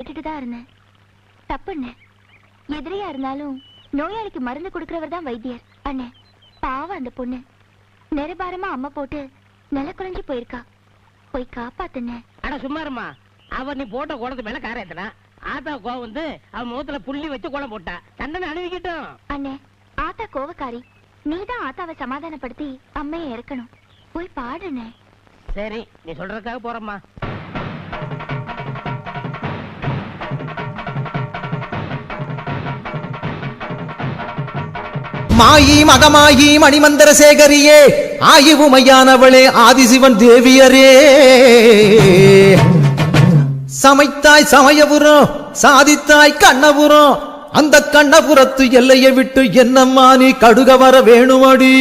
கேட்டுட்டுதான் இருந்தேன். தப்புண்ணே. எதிரியா இருந்தாலும் நோயாளிக்கு மருந்து கொடுக்கிறவர் தான் வைத்தியர். அண்ணே பாவம் அந்த பொண்ணு நிரபாரமா அம்மா போட்டு நில குறைஞ்சு போயிருக்கா. போய் காப்பாத்துனே. அட சும்மாருமா, அவர் நீ போட்ட கோலத்து மேல காரேத்தனா ஆத்தா கோவம் வந்து அவன் முகத்துல புள்ளி வச்சு கோலம் போட்டா. தண்டனை அனுபவிக்கட்டும். அண்ணே ஆத்தா கோவக்காரி. நீதான் ஆத்தாவை சமாதானப்படுத்தி அம்மையை இறக்கணும். போய் பாடுனே. சரி, நீ சொல்றதுக்காக போறம்மா. மாயி மகமாயி மணிமந்திர சேகரியே ஆயுவுமையானவளே ஆதிசிவன் தேவியரே சமைத்தாய் சமயபுரம் சாதித்தாய் கண்ணபுரம் அந்த கண்ணபுரத்து எல்லையை விட்டு என்னம்மா நீ கடுக வர வேணுமடி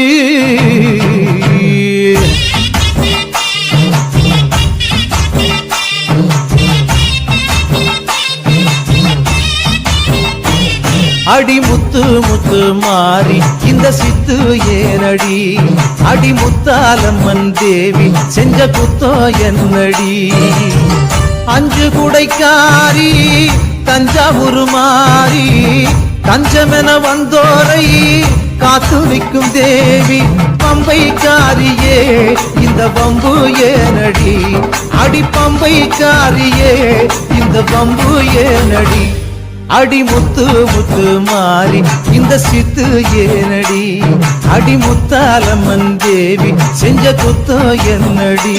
அடி முத்து முத்து மாறி இந்த சித்து ஏனடி அடி முத்தாலம்மன் தேவி செஞ்ச குத்தோ என்னடி அஞ்சு குடைக்காரி தஞ்சாவூர் மாறி தஞ்சமென வந்தோரை காத்து நிற்கும் தேவி பம்பைக்காரியே இந்த பம்பு ஏனடி அடி பம்பைக்காரியே இந்த பம்பு ஏனடி அடி முத்து முத்து மாறி இந்த சித்து ஏனடி அடி முத்தாலம்மன் தேவி செஞ்ச குத்தோ என்னடி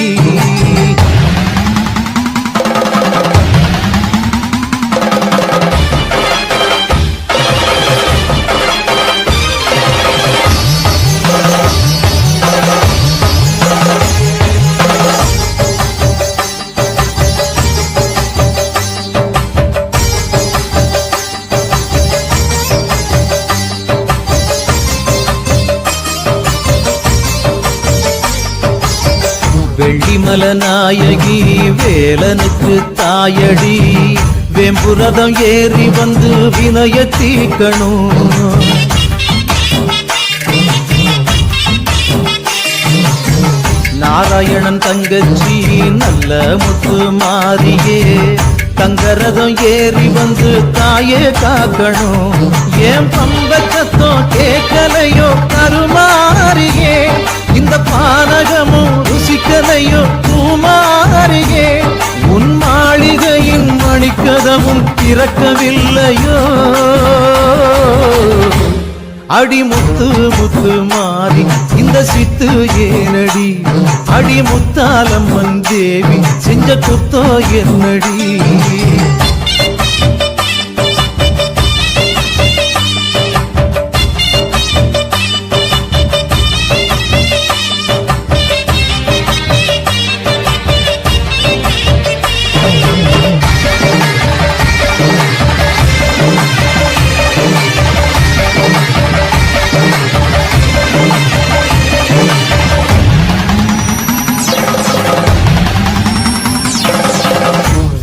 வெள்ளிமல நாயகி வேலனுக்கு தாயடி வெம்புரதம் ஏறி வந்து வினய தீக்கணும் நாராயணன் தங்கச்சி நல்ல முத்து மாறியே தங்கரதம் ஏறி வந்து தாயே காக்கணும் ஏன் பம்பச்சத்தோ கேட்கலையோ கருமாறியே இந்த பானகமும் ருசிக்கலையோ பூமாரியே உன் மாளிகையின் மணிக்கதவும் திறக்கவில்லையோ அடி முத்து முத்து மாறி இந்த சித்து ஏனடி அடி முத்தாலம்மன் தேவி செஞ்ச குத்தோ என்னடி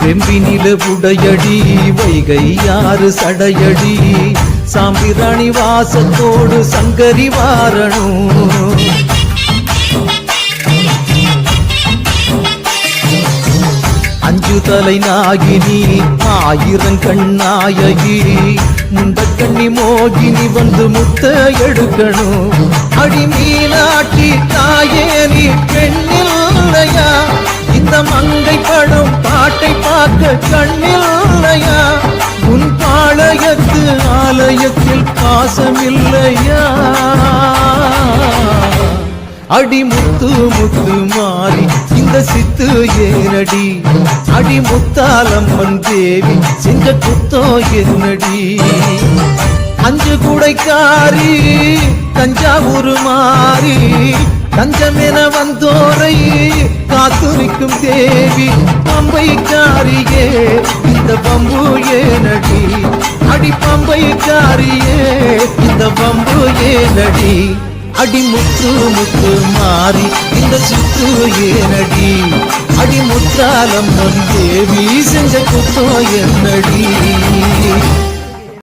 செம்பினில புடையடி வைகை யாறு சடையடி சாம்பிராணி வாசத்தோடு சங்கரி வாரணும் அஞ்சு தலை நாகினி ஆயிரம் கண்ணாயகி முண்டக்கண்ணி மோகினி வந்து முத்த எடுக்கணும் அடி மீனாட்டி தாயே நீ பெண்ணில்லையா இந்த மங்கை படம் பாட்டை பார்க்க கண்ணில்லையா உன் பாளையத்து ஆலயத்தில் பாசமில்லையா அடி முத்து முத்து மாறி இந்த சித்து ஏனடி அடி முத்தாலம்மன் தேவி செஞ்ச குத்தோ என்னடி அஞ்சு குடைக்காரி தஞ்சாவூர் மாறி தஞ்சமென வந்தோரை காத்துரிக்கும் தேவி பம்பைக்காரியே இந்த பம்பு ஏனடி அடி பம்பைக்காரியே இந்த பம்பு ஏனடி அடி முத்து முத்து மாறி இந்த சித்து ஏனடி அடி முத்தாலம்மன் தேவி செஞ்ச குத்தோ என்னடி